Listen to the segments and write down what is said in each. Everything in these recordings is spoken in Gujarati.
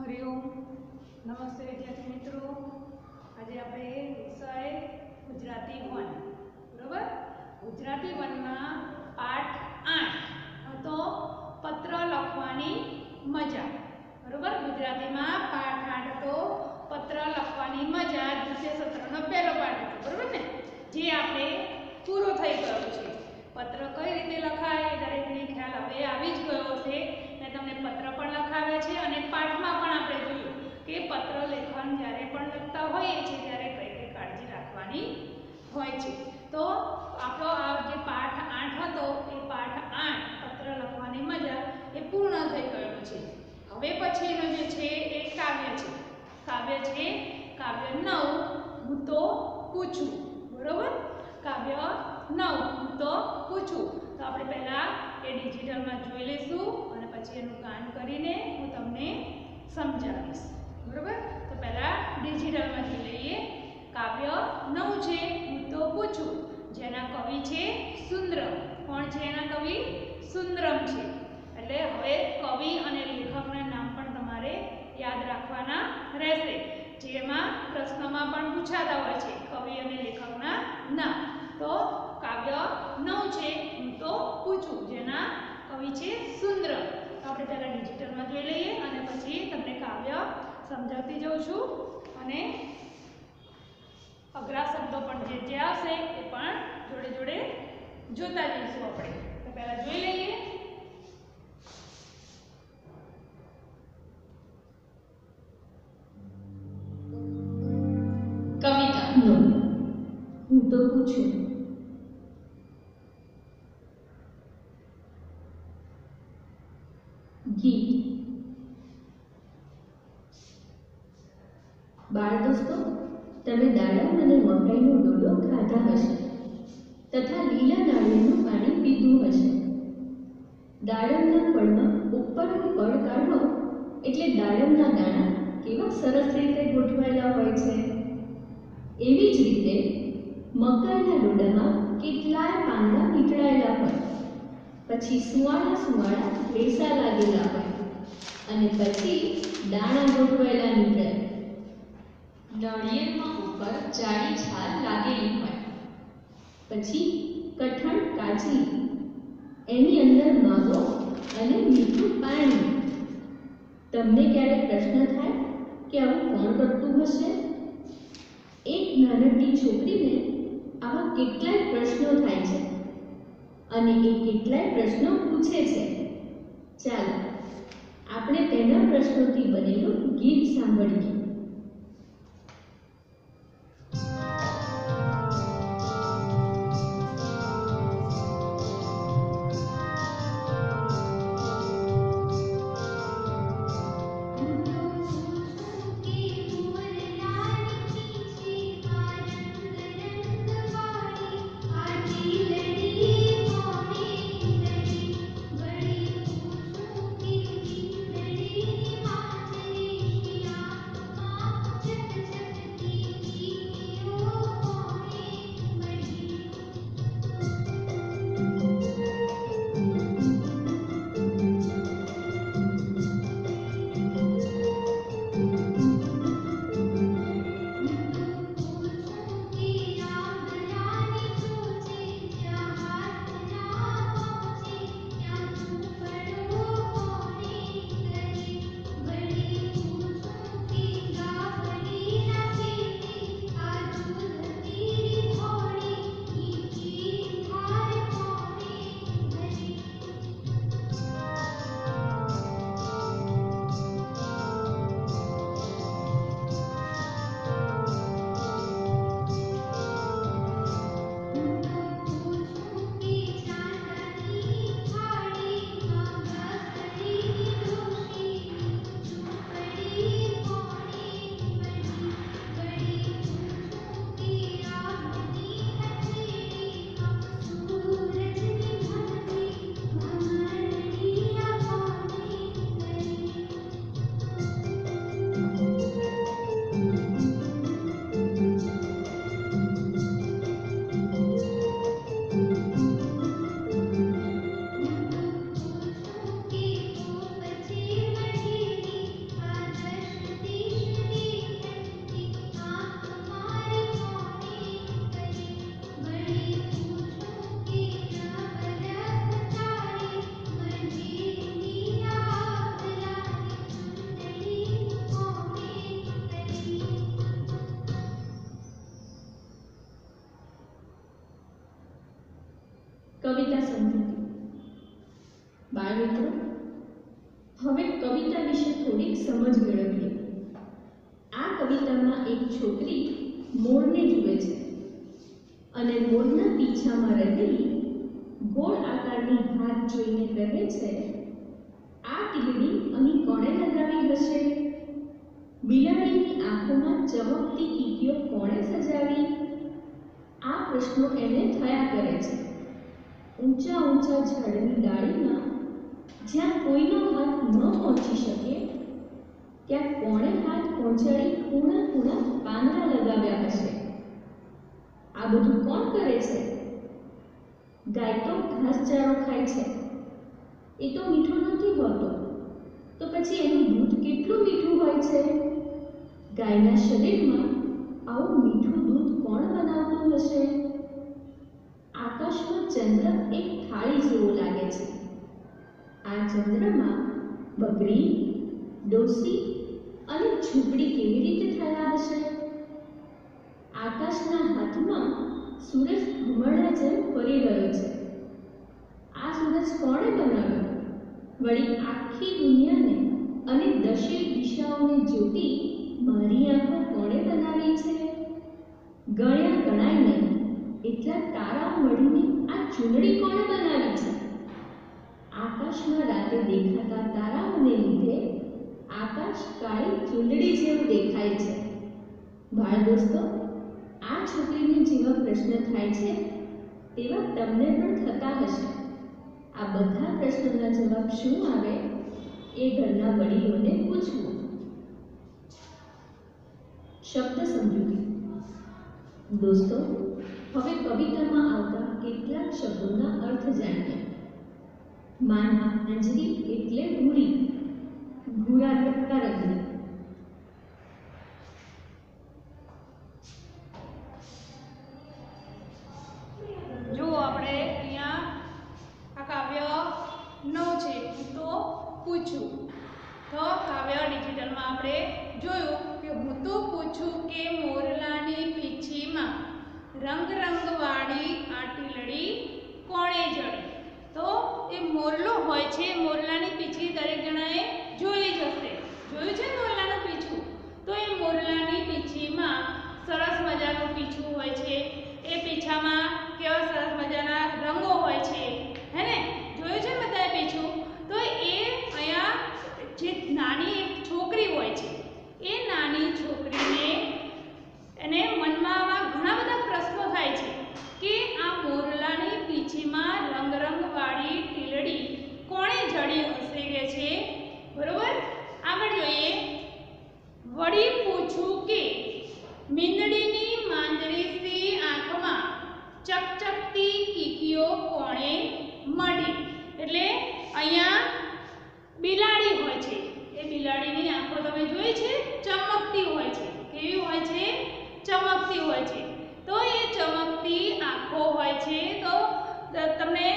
हरिओम। नमस्ते विद्यार्थी मित्रों। आज आप विषय गुजराती 1 बराबर। गुजराती 1 में पाठ 8 तो पत्र लखवानी मजा बराबर। गुजराती में पाठ 8 तो पत्र लखवानी मजा द्वितीय सत्रनो पहलो पाठ हतो बराबर ने, जे आपणे पूरो थई गयो छे। पत्र कई रीते लखाय दरेकने ख्याल हवे आवी ज गयो छे ने तमने पत्र पण लखावे छे अने पाठमां पण आपणे जोयुं के पत्र लेखन ज्यारे पण लखता होईए छे त्यारे कई कई काळजी राखवानी होय छे। तो आपणो आ जे पाठ 8 हतो ए पाठ 8 पत्र लखवानी मजा ए पूर्ण थई गयो छे। हवे पछीनो जे छे ए काव्य छे। काव्य छे काव्य 9 हूँ तो पूछूं बरोबर। काव्य 9 हूँ तो पूछूं। तो આપણે પહેલા એ ડિજિટલમાં જોઈ લઈશું અને પછી એનું ગાન કરીને હું તમને સમજાવીશ બરોબર। તો પહેલા ડિજિટલમાં જોઈ લઈએ। કાવ્ય 9 છે હું તો પૂછું, જેના કવિ છે સુંદરમ। કોણ છે એના કવિ? સુંદરમ છે। એટલે હવે કવિ અને લેખકના નામ પણ તમારે યાદ રાખવાના રહેશે, જેમાં પ્રશ્નમાં પણ પૂછાતા હોય છે કવિ અને લેખકના નામ। तो काव्य 9 છે હું તો પૂછું, જેના કવિ છે સુંદરમ। તો આપણે પહેલા ડિજિટલમાં જોઈ લઈએ અને પછી તમને કાવ્ય સમજાવતી જાઉં છું અને અઘરા શબ્દો પણ જે આવશે એ પણ જોડે જોડે જોતા જઈશું આપણે। તો પહેલા જોઈ લઈએ। कविता हूँ तो पूछूं। गीत। बाळ दोस्तों, तमे दाडम अने मकाईनो डोडो खाधा हशे तथा लीला नारिયેળનું પાણી પીધું હશે। દાડમના ફળમાં ઉપરનું પડ કાઢો એટલે દાડમના દાણા કેવા સરસ રીતે ગોઠવાયેલા હોય છે। એવી જ રીતે મકાઈના ડોડામાં કેટલાય પાંદડા નીકળાયેલા હોય, પછી સુવાળા સુવાળા રેસા લાગેલા હોય અને પછી દાણા ગોઠવાયેલા નીકળે। નાળિયેરમાં ઉપર જાડી છાલ લાગેલી હોય, પછી કઠણ કાચી, એની અંદર માવો અને મીઠું પાણી। તમને ક્યારેક પ્રશ્ન થાય કે આવું કોણ કરતું હશે? એક નાનકડી છોકરીને આવા કેટલાય પ્રશ્નો થાય છે અને એ કેટલાય પ્રશ્નો પૂછે છે। ચાલો આપણે તેના પ્રશ્નોથી બનેલું ગીત સાંભળીએ। કવિતા સમજૂતી. બાળમિત્રો, હવે કવિતા વિશે થોડીક સમજ મેળવીએ. આ કવિતામાં એક છોકરી મોરને જુએ છે અને મોરના પીછામાં રહેલી ગોળ આકારની હાથ જોઈને કહે છે, આ ટીલડી અહીં કોણે લગાવી હશે? બિલાડીની આંખોમાં ચમકતી કીકીઓ કોણે સજાવી? આ પ્રશ્નો એને થયા કરે છે. ઊંચા ઊંચા ઝાડની ડાળીમાં જ્યાં કોઈનો હાથ ન પહોંચી શકે ત્યાં કોણે હાથ પહોંચાડી કૂણા કૂણા પાંદડા લગાવ્યા હશે? આ બધું કોણ કરે છે? ગાય તો ઘાસચારો ખાય છે. એ તો મીઠો નથી હોતો, તો પછી એનું દૂધ કેટલું મીઠું હોય છે? ગાયના શરીરમાં આવું મીઠું દૂધ કોણ બનાવતું હશે? આકાશમાં ચંદ્ર એક થાળી જેવો લાગે છે. આ ચંદ્રમાં બકરી, ડોસી અને ઝૂંપડી કેવી રીતે થયા હશે? આકાશના હાથમાં સૂરજ ભમરડા જેમ ફરી રહ્યો છે. આ સૂરજ કોણે બનાવ્યો? વળી આખી દુનિયાને અને દશેય દિશાઓને જોતી મારી આંખો કોણે બનાવી છે? ગણ્યા ગણાય નહીં એટલા તારાઓ મળીને આ ચૂંદડી કોણે બનાવી છે? આકાશમાં રાતે દેખાતા તારાઓને લીધે આકાશ કાળી ચૂંદડી જેવું દેખાય છે. બાળ દોસ્તો, આ છોકરીને જેવા પ્રશ્ન થાય છે તેવા તમને પણ થતા હશે. આ બધા પ્રશ્નોના જવાબ શું આવે એ ઘરના વડીલોને પૂછવું. શબ્દ સમજૂતી. દોસ્તો, હવે કવિતામાં આવતા કેટલાક શબ્દોના અર્થ જાણીએ. માંજરી એટલે ભૂરી, ભૂરા રંગની. જો આપણે અહીંયા આ કાવ્ય 9 છે, તો પૂછું. તો કાવ્ય ડિજિટલમાં આપણે જોયું કે હું તો પૂછું કે મોરલાની પીંછીમાં રંગ રંગવાળી આ ટીલડી કોણે જડે? તો એ મોરલો હોય છે. મોરલાની પીંછી દરેક જણાએ જોઈ જ હશે. જોયું છે મોરલાનું પીંછું? તો એ મોરલાની પીંછીમાં સરસ મજાનું પીંછું હોય છે. એ પીંછામાં કેવા સરસ મજાના રંગો હોય છે, હે ને? જોયું છે બધાએ પીંછું? તો એ અહીંયા જે નાની એક છોકરી હોય છે, એ નાની છોકરીને એને મનમાં આવા ઘણા બધા પ્રશ્નો થાય છે કે આ મોરલાની પીંછીમાં રંગ રંગવાળી ટીલડી કોણે જડી હશે કે છે. બરોબર? આગળ જોઈએ. વળી પૂછું કે મીંદડીની માંજરીસી આંખમાં ચકચકતી કીકીઓ કોણે મળી? એટલે અહીંયા બિલાડી હોય છે. એ બિલાડીની આંખો તમે જોઈ છે? ચમકતી હોય છે. કેવી હોય છે? ચમકતી હોય છે. તો એ ચમકતી આંખો હોય છે. તો તમને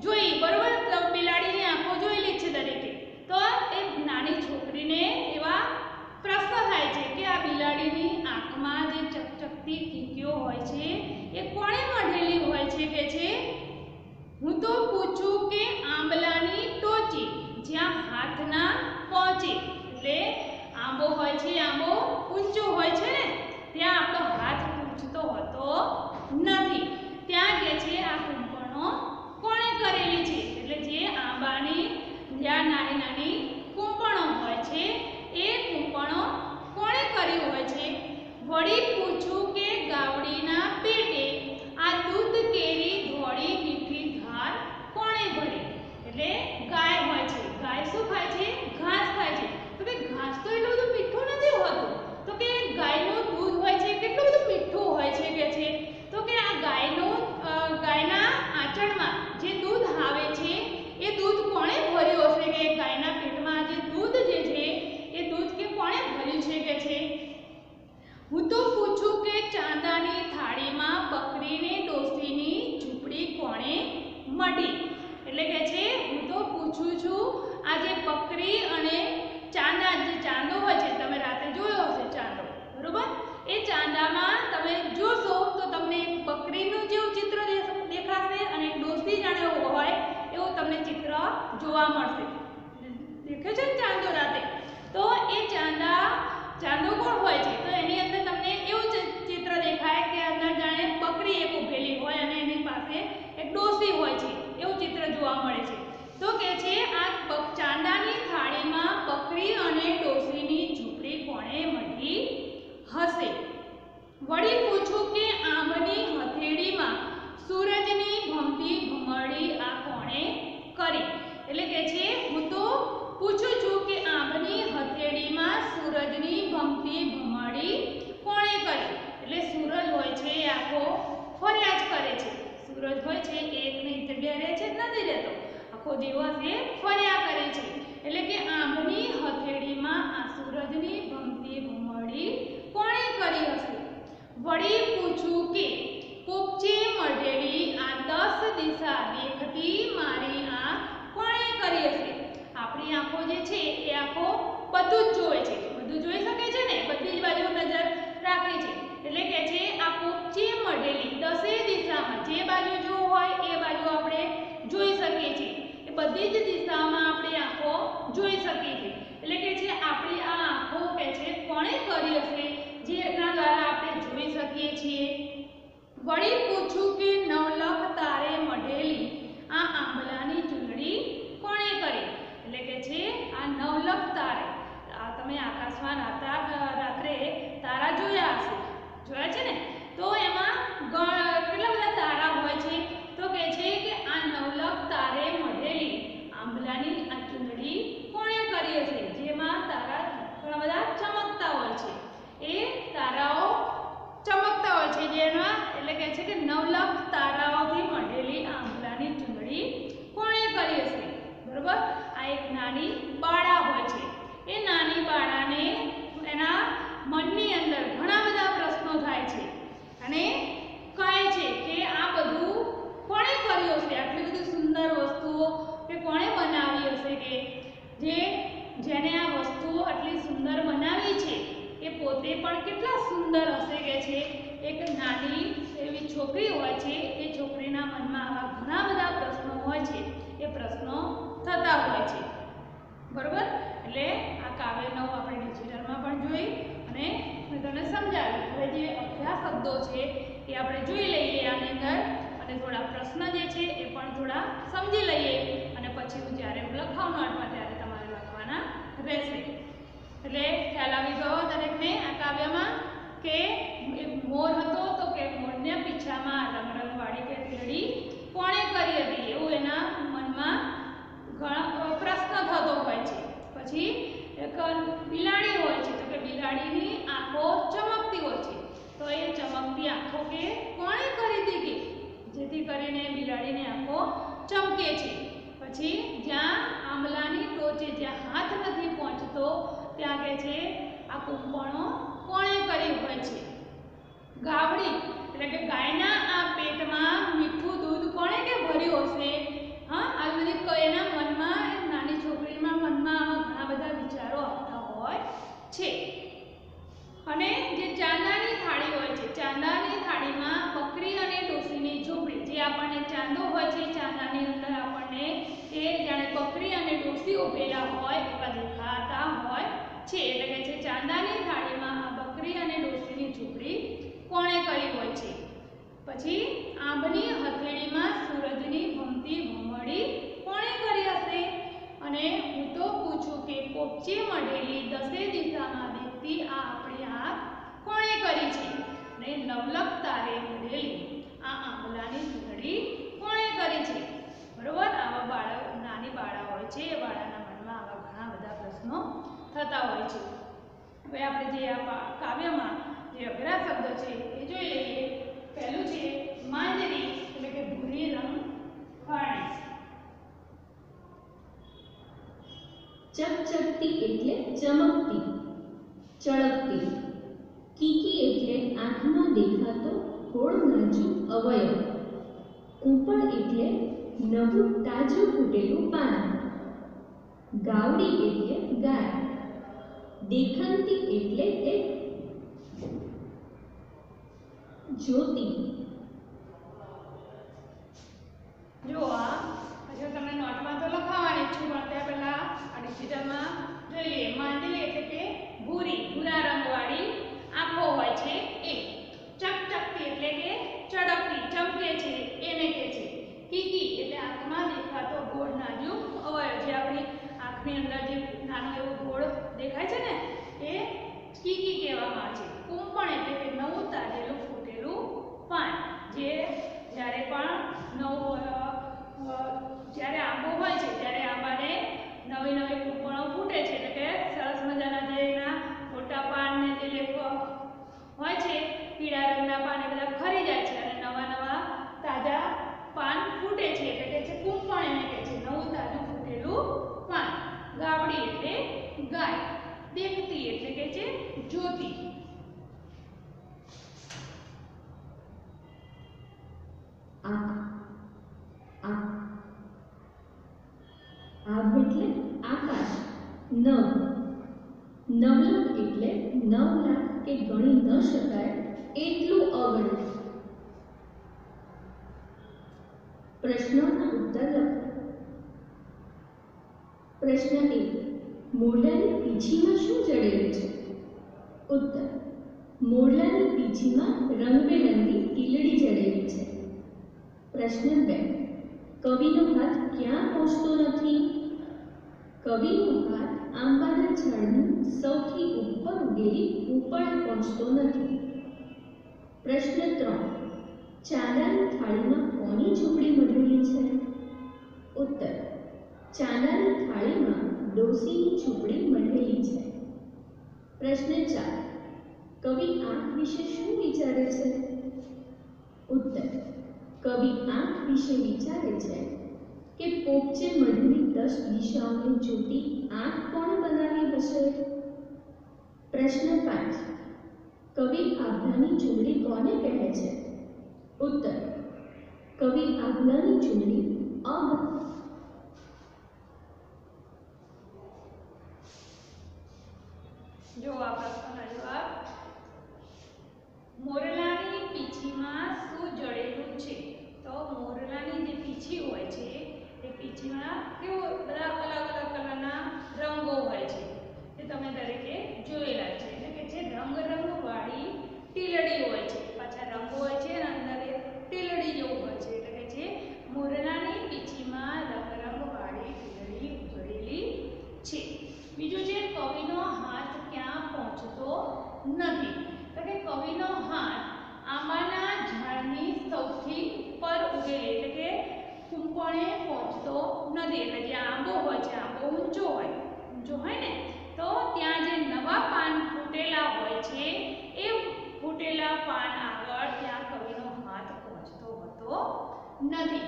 જોઈ, બરોબર? તો બિલાડીની આંખો જોયેલી જ છે દરેકે. તો એ નાની છોકરીને એવા પ્રશ્ન થાય છે કે આ બિલાડીની આંખમાં જે ચકચકતી કીકીઓ હોય છે એ કોણે મઢેલી હોય છે કે છે. હું તો પૂછું કે આંબલાની ટોચી જ્યાં હાથ ના પહોંચે. એટલે આંબો હોય છે, આંબો ઊંચો હોય છે ને, ત્યાં આપણો હાથ પહોંચતો હોતો નથી. ત્યાં કે છે આ કૂંપણો કોણે કરેલી છે? એટલે જે આંબાની જ્યાં નાની નાની કૂંપણો હોય છે એ કૂંપણો કોણે કરી હોય છે? વળી પૂછું કે ગાવડીના પેટે આ દૂધ કેરી ધોળી મીઠી ધાર કોણે ભરી? એટલે ગાય હોય છે. ગાય શું ખાય છે? ઘાસ ખાય છે. તો કે ઘાસ તો એટલું બધું મીઠું નથી હોતું. તો કે ગાયનું આખો દિવસ એ ફર્યા કરે છે. એટલે કે આંબની હથેળીમાં આ સૂરજની ભમતી ભમરડી કોણે કરી હશે? વળી પૂછું કે પોપચે મઢેલી આ 10 દિશા દેખતી મારી આંખ કોણે કરી હશે? આપણી આંખો જે છે એ આંખો બધું જ જોવે છે, બધું જોઈ શકે છે ને, બધી જ બાજુ નજર રાખે છે. એટલે કે છે આ પોપચે મઢેલી 10 દિશામાં જે બાજુ જોવું હોય એ બાજુ આપણે જોઈ શકીએ છીએ. એ બધી જ દિશામાં આપણી આંખો જોઈ શકીએ છીએ. એટલે કે છે આપણી આ આંખો કે છે કોણે કરી હશે જેના દ્વારા આપણે જોઈ શકીએ છીએ? વળી પૂછું કે નવલખ તારે મઢેલી આ આંબલાની ચૂંદડી કોણે કરી? એટલે કે છે આ નવલખ તારે, આ તમે આકાશમાં રાત્રે તારા જોયા હશે, જોયા છે ને? તો એમાં કેટલા બધા તારા હોય છે? તો કહે છે કે આ નવલખ તારે મઢેલી આંબલાની આ ચૂંદડી કોણે કરી હશે? જેમાં તારા ઘણા બધા ચમકતા હોય છે, એ તારાઓ ચમકતા હોય છે જેના, એટલે કે છે કે નવલખ તારાઓથી મઢેલી આંબલાની ચૂંદડી કોણે કરી હશે? બરોબર. આ એક નાની બાળા હોય છે. એ નાની બાળાને એના મનની અંદર ઘણા બધા પ્રશ્નો થાય છે અને કહે છે કે આ બધું કોણે કર્યું હશે? આટલી બધી સુંદર વસ્તુઓ કે કોણે બનાવી હશે? કે જેને આ વસ્તુઓ આટલી સુંદર બનાવી છે એ પોતે પણ કેટલા સુંદર હશે કે છે. એક નાની એવી છોકરી હોય છે, એ છોકરીના મનમાં આવા ઘણા બધા પ્રશ્નો હોય છે, એ પ્રશ્નો થતા હોય છે. બરોબર. એટલે આ કાવ્યનો આપણે ડિજિટલમાં પણ જોઈ અને મેં તમને સમજાવ્યું. હવે જે અભ્યાસ શબ્દો છે એ આપણે જોઈ લઈએ આની અંદર અને થોડા પ્રશ્ન જે છે એ પણ થોડા સમજી લઈએ અને પછી હું જ્યારે લખાવનો અર્થમાં ત્યારે તમારે લખવાના રહેશે. એટલે ખ્યાલ આવી ગયો દરેકને આ કાવ્યમાં કે એક મોર હતો તો કે મોરના પીછામાં રંગરંગવાળી કે તીરડી કોણે કરી હતી એવું એના મનમાં ઘણા પ્રશ્ન થતો હોય છે. પછી એક બિલાડી હોય છે તો કે બિલાડીની આંખો ચમકતી હોય છે, તો એ ચમકતી આંખો કે કોણે કરી હતી કે જેથી કરીને બિલાડીની આંખો ચમકે છે. પછી જ્યાં આંબલાની ટોચે જ્યાં હાથ નથી પહોંચતો ત્યાં કે છે આ કૂંપણો કોણે કરી હોય છે? ગાવડી એટલે કે ગાયના આ પેટમાં મીઠું દૂધ કોણે કે ભર્યું હશે? હા, આ બધી એના મનમાં, નાની છોકરીના મનમાં આવા ઘણા બધા વિચારો આવતા હોય છે. અને જે ચાંદાની થાળી હોય છે, ચાંદાની થાળીમાં બકરી અને ડોશીની ઝૂંપડી, જે આપણને ચાંદો હોય છે ચાંદાની અંદર આપણને એ જાણે બકરી અને ડોશી ઉભેલા હોય એવા દેખાતા હોય છે. એટલે કે છે ચાંદાની થાળીમાં આ બકરી અને ડોશીની ઝૂંપડી કોણે કરી હોય છે? પછી આંબની હથેળીમાં સૂરજની ભમતી ભમરડી કોણે કરી હશે? અને હું તો પૂછું કે પોપચે મઢેલી 10 દિશામાં દેખતી આ આપણી આંખ કોણે કરી છે? અને નવલખ તારે મઢેલી આ આંબલાની ચૂંદડી કોણે કરી છે? બરોબર. આવા નાની બાળા હોય છે, એ બાળાના મનમાં આવા ઘણા બધા પ્રશ્નો થતા હોય છે. હવે આપણે જે આ કાવ્યમાં જે અઘરા શબ્દો છે એ જોઈ લઈએ. પહેલું છે માંજરી એટલે કે ભૂરી રંગ વાળી. ચકચકતી એટલે ચમકતી, ચળકતી. કીકી એટલે આંખમાં દેખાતો ગોળ નાજુક અવયવ. કૂંપણ એટલે નવું તાજું ફૂટેલું પાન. ગાવડી એટલે ગાય. દેખંતી એટલે તે જ્યોતિ. જો આ પછી તમને નોટમાં તો લખાવવાની છું, પણ ત્યાં પહેલા આ ડિજિટલમાં જોઈ લઈએ. માંજરી એટલે કે ભૂરા રંગવાળી આંખો હોય છે એ. ચકચકતી એટલે કે ચળકતી, ચમકે છે એને કહે છે. કીકી એટલે આંખમાં દેખાતો ગોળ નાજુક અવયવ, જે આપણી આંખની અંદર જે નાનો એવો ગોળ દેખાય છે ને એ કીકી કહેવામાં આવે છે. કૂંપણ એટલે કે નવું તાજેલું ફૂટેલું પાન, જે જ્યારે પણ જ્યારે આંબો હોય છે ત્યારે આંબાને નવી નવી કૂંપણો ફૂટે છે. એટલે કે સરસ મજાના જે એના મોટા પાન ને જે લેખો હોય છે પીળા રંગના પાન એ બધા ખરી જાય છે અને નવા નવા તાજા પાન ફૂટે છે. એટલે કે છે કૂંપણ એને કહે છે, નવું નવલખ એટલે 9 લાખ કે ગણી ન શકાય એટલું અગણિત. પ્રશ્નોના ઉત્તર લખો. પ્રશ્ન 1. મોરલાની પીંછીમાં શું જડેલું છે? ઉત્તર. મોરલાની પીંછીમાં રંગબેરંગી ટીલડી જડેલી છે. પ્રશ્ન 2. કવિનો હાથ ક્યાં પહોંચતો નથી? કવિનો હાથ આંબાના ઝાડની સૌથી ઉપર ઉગેલી ઉપર પહોંચતો નથી. પ્રશ્ન 3. ચાંદાની થાળીમાં કોની ઝૂંપડી મઢેલી છે? ઉત્તર. ચાંદાની થાળીમાં ડોશીની ઝૂંપડી મઢેલી છે. પ્રશ્ન 4. કવિ આંખ વિશે શું વિચારે છે? ઉત્તર. કવિ આંખ વિશે વિચારે છે કે પોપચે મઢેલી 10 દિશાઓને જોતી આંખ કોણે બનાવી હશે? પ્રશ્ન 5. કવિ આભલાની ચૂંદડી કોને કહે છે? ઉત્તર. કવિ આભલાની ચૂંદડી જો આ પ્રશ્નનો જવાબ. મોરલાની પીંછીમાં શું જડેલું છે? તો મોરલાની જે પીંછી હોય છે એ પીંછીમાં કેવો બધા અલગ અલગ કલરના રંગો હોય છે, જે તમે દરેકે જોયેલા છે. એટલે કે જે રંગવાળી ટીલડી હોય છે, પાછા રંગો હોય છે અને અંદર ટીલડી જેવું હોય છે. એટલે કે જે મોરલાની પીંછીમાં રંગવાળી ટીલડી જડેલી છે. બીજું છે કવિનો હાથ ક્યાં પહોંચતો નથી? તો કે કવિનો હાથ આંબાના ઝાડની સૌથી ઉપર ઉગેલી એટલે કે કુંપણે પહોંચતો નથી. એટલે જે આંબો હોય છે, આંબો ઊંચો હોય ને, તો ત્યાં જે નવા પાન ફૂટેલા હોય છે એ ફૂટેલા પાન આગળ ત્યાં કવિનો હાથ પહોંચતો હોતો નથી.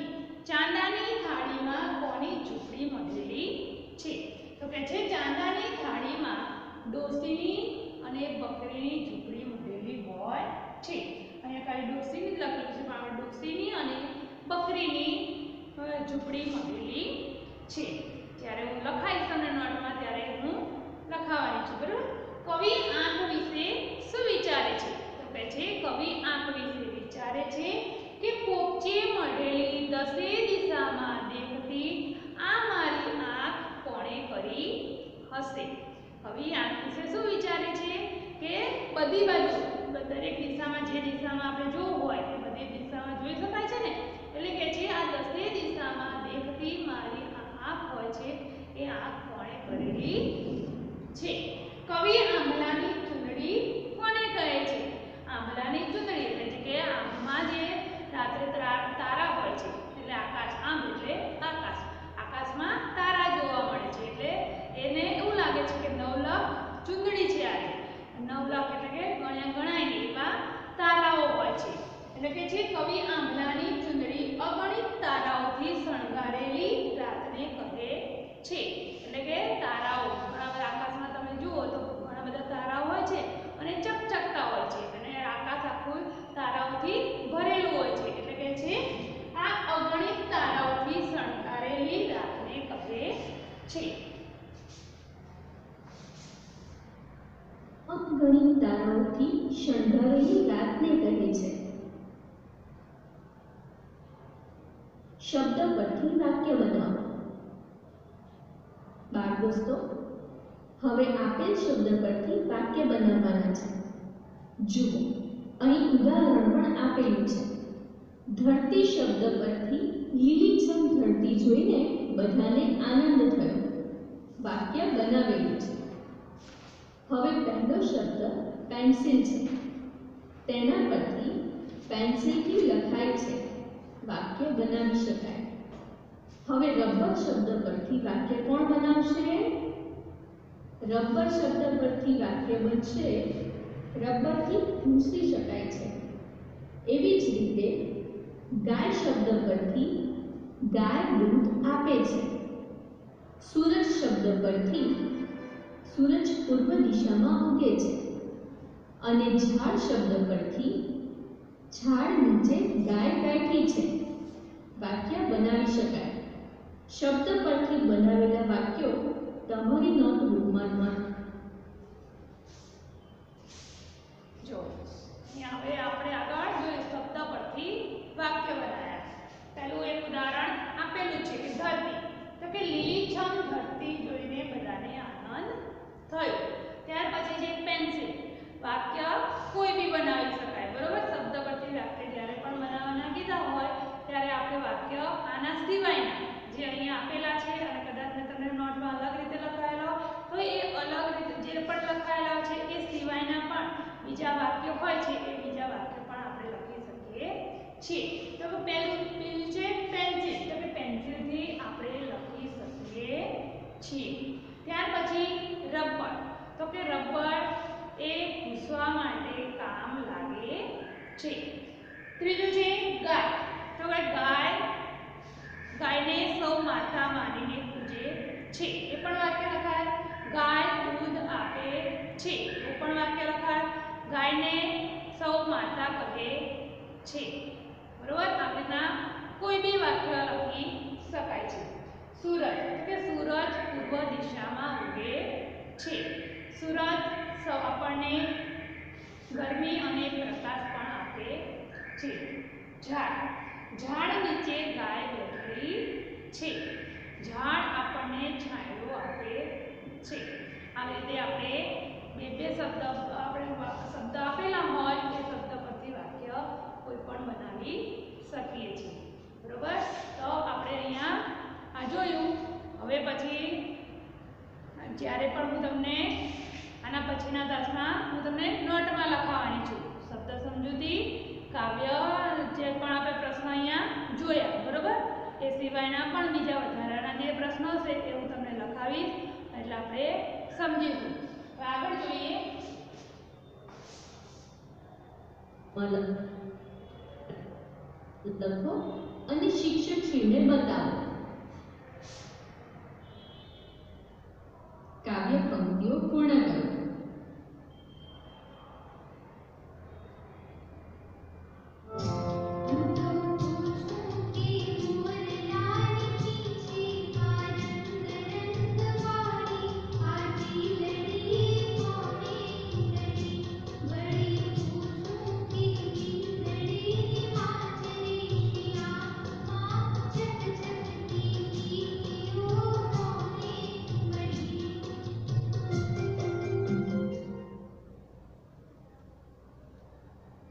ચાંદાની થાળીમાં કોની ઝૂંપડી મઢેલી છે? તો કે છે ચાંદાની થાળીમાં ડોશીની અને બકરીની ઝૂંપડી મઢેલી હોય છે. અહીંયા ખાલી ડોશીની જ લખેલું છે, પણ ડોશીની અને બકરીની ઝૂંપડી મઢેલી છે. જ્યારે હું લખાઈશ તમને નોટમાં ત્યારે હું લખાવવાની છું, બરાબર? કવિ આંખ વિશે શું વિચારે છે? તો કે છે કવિ આંખ વિશે વિચારે છે કે પોપચે મઢેલી 10 દિશામાં દેખતી આ મારી આંખ કોણે કરી હશે? કવિ આંખ વિશે શું વિચારે છે કે બધી બાજુ દરેક દિશામાં જે દિશામાં આપણે જોવું હોય તે બધી દિશામાં જોઈ શકાય છે ને, એટલે કે છે આ 10 દિશામાં દેખતી મારી આંખ હોય છે એ આંખ કોણે કરેલી છે? કવિ આંબલાની ચૂંદડી કોને કહે છે? આંબલાની ચૂંદડી એટલે કે આંબમાં જે રાત્રે તારા હોય છે, એટલે આકાશ, આંબ એટલે આકાશ, આકાશમાં તારા જોવા મળે છે એટલે એને એવું લાગે છે કે નવલખ ચૂંદડી છે. આજે નવલખ એટલે કે ગણાય નહીં એવા તારાઓ હોય છે. એટલે કે છે કવિ આંબલાની ચૂંદડી અગણિત તારાઓથી શણગારેલી રાતને કહે છે. એટલે કે તારાઓ ઘણા બધા આકાશમાં તમે જુઓ તો ઘણા બધા તારાઓ હોય છે અને ચકચકતા હોય છે અને આકાશ આખું તારાઓથી ભરેલું હોય છે. એટલે કે છે આ અગણિત તારાઓથી શણગારેલી રાતને કહે છે. અગણિત તારાઓથી શણગારેલી રાતને કહે છે. શબ્દ પરથી વાક્ય બનાવો. બાળ દોસ્તો, હવે આપેલ શબ્દ પરથી વાક્ય બનાવવાના છે. જુઓ, અહીં ઉદાહરણ પણ આપેલું છે. ધરતી શબ્દ પરથી લીલીછમ ધરતી જોઈને બધાને આનંદ થયો. વાક્ય બનાવેલું છે. હવે પહેલો શબ્દ પેન્સિલ છે. તેના પરથી પેન્સિલથી લખાય છે. વાક્ય બનાવી શકાય. હવે રબર શબ્દ પરથી વાક્ય કોણ બનાવશે? રબર શબ્દ પરથી વાક્ય બનશે રબરથી ભૂંસી શકાય છે. એવી જ રીતે ગાય શબ્દ પરથી ગાય દૂધ આપે છે. સૂરજ શબ્દ પરથી સૂરજ પૂર્વ દિશામાં ઉગે છે. અને ઝાડ શબ્દ પરથી ઝાડ નીચે ગાય બેઠી છે. વાક્ય બનાવી શકાય. શબ્દ પરથી બનાવેલા વાક્યો તમારી નોટબુકમાં નોટ. જો અહીંયા હવે આપણે આગળ જોઈએ શબ્દ પરથી વાક્ય બનાવ્યા. પહેલું એક ઉદાહરણ આપેલું છે કે ધરતી, તો કે લીલીછમ ધરતી જોઈને બધાને આનંદ થયો. ત્યાર પછી છે પેન્સિલ. વાક્ય કોઈ બી બનાવી શકાય, બરોબર. શબ્દ પરથી વાક્ય જ્યારે પણ બનાવવાના કીધા હોય ત્યારે આપણે વાક્ય આના સિવાયના જે અહીંયા આપેલા છે અને કદાચ મેં તમને નોટમાં અલગ રીતે લખાયેલો તો એ અલગ રીતે જે પણ લખાયેલા છે એ સિવાયના પણ બીજા વાક્ય હોય છે એ બીજા વાક્ય પણ આપણે લખી શકીએ છીએ. તો પહેલું છે પેન્સિલ, તો કે પેન્સિલથી આપણે લખી શકીએ છીએ. ત્યાર પછી રબર, તો કે રબર એ ઘૂસવા માટે કામ લાગે છે. ત્રીજું છે ગાય, તો કે ગાયને સૌ માતા માનીને પૂજે છે. એ પણ વાક્ય લખાય. ગાય દૂધ આપે છે, એ પણ વાક્ય લખાય. ગાયને સૌ માતા કહે છે, બરોબર. આ રીતના કોઈ બી વાક્ય લખી શકાય છે. સૂરજ, કે સૂરજ પૂર્વ દિશામાં ઉગે છે. સૂરજ આપણને ગરમી અને પ્રકાશ પણ આપે છે. ઝાડ નીચે ગાય બેઠેલી છે. ઝાડ આપણને છાંયો આપે છે. આવી રીતે આપણે બે શબ્દ આપેલા હોય એ શબ્દ પરથી વાક્ય કોઈ પણ બનાવી શકીએ છીએ, બરોબર. તો આપણે અહીંયા આ જોયું. હવે પછી જ્યારે પણ હું તમને આના પછીના તાસમાં હું તમને નોટમાં લખાવવાની છું. શબ્દ સમજૂતી, કાવ્ય, જે પણ આપણે પ્રશ્ન અહીંયા જોયા, બરોબર. એ સિવાયના પણ બીજા વધારાના જે પ્રશ્નો છે એ હું તમને લખાવીશ એટલે આપણે સમજીશું. આગળ જોઈએ. લખો અને શિક્ષકશ્રીને બતાવો. કાવ્ય પંક્તિઓ પૂર્ણ કરો.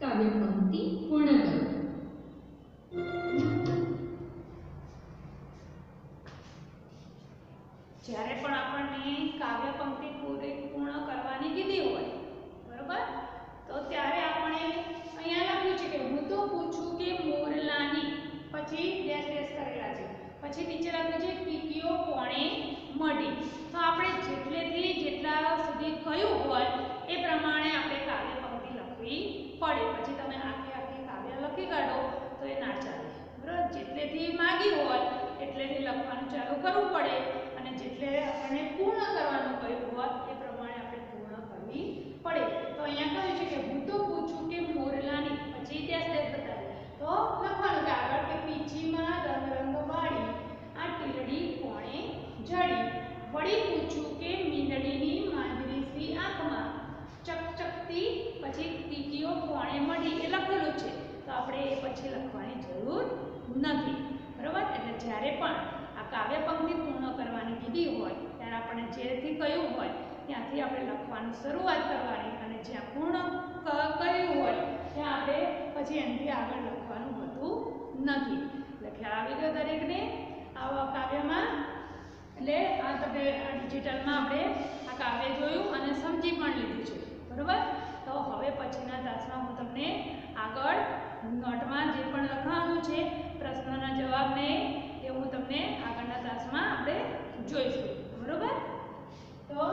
કાવ્ય પંક્તિ પૂર્ણ કરો. જ્યારે પણ આપણને કાવ્ય પંક્તિ પૂર્ણ કરવાની કીધી હોય, બરોબર, તો ત્યારે આપણે અહીંયા લખ્યું છે કે હું તો પૂછું કે મોરલાની, પછી ડેશ ડેશ કરેલા છે, પછી નીચે લખ્યું છે ટીકીઓ કોણે મળી. તો આપણે જેટલેથી જેટલા સુધી કયું હોય એ પ્રમાણે આપણે કાવ્ય પંક્તિ લખવી પડે. પછી તમે આખી કાવ્ય લખી કાઢો તો એ ના ચાલે, બરાબર. જેટલેથી માગી હોય એટલેથી લખવાનું ચાલુ કરવું પડે અને જેટલે આપણને પૂર્ણ કરવાનું કહ્યું હોય એ પ્રમાણે આપણે પૂર્ણ કરવી પડે. તો અહીંયા કહ્યું છે કે હું તો પૂછું કે મોરલાની, પછી ડેશ ડેશ બતાવે તો લખવાનું કે આગળ કે પીંછીમાં રંગ વાળી આ ટીલડી કોણે જડી. વળી પૂછું કે મીંદડીની માંજરીસી આંખમાં ચકચકતી, પછી ટીકીઓ કોણે મળી એ લખેલું છે તો આપણે એ પછી લખવાની જરૂર નથી, બરાબર. એટલે જ્યારે પણ આ કાવ્ય પંક્તિ પૂર્ણ કરવાની કીધી હોય ત્યારે આપણે જેથી કહ્યું હોય ત્યાંથી આપણે લખવાનું શરૂઆત કરવાની અને જ્યાં પૂર્ણ કર્યું હોય ત્યાં આપણે પછી એનાથી આગળ લખવાનું હોતું નથી. એટલે ખ્યાલ આવી ગયો દરેકને આવા કાવ્યમાં. એટલે આ તમે ડિજિટલમાં આપણે આ કાવ્ય જોયું અને સમજી પણ લીધું છે, બરોબર. તો હવે પછીના તાસમાં હું તમને આગળ નોટમાં જે પણ લખવાનું છે પ્રશ્નના જવાબને એ હું તમને આગળના તાસમાં આપણે જોઈશું, બરોબર. તો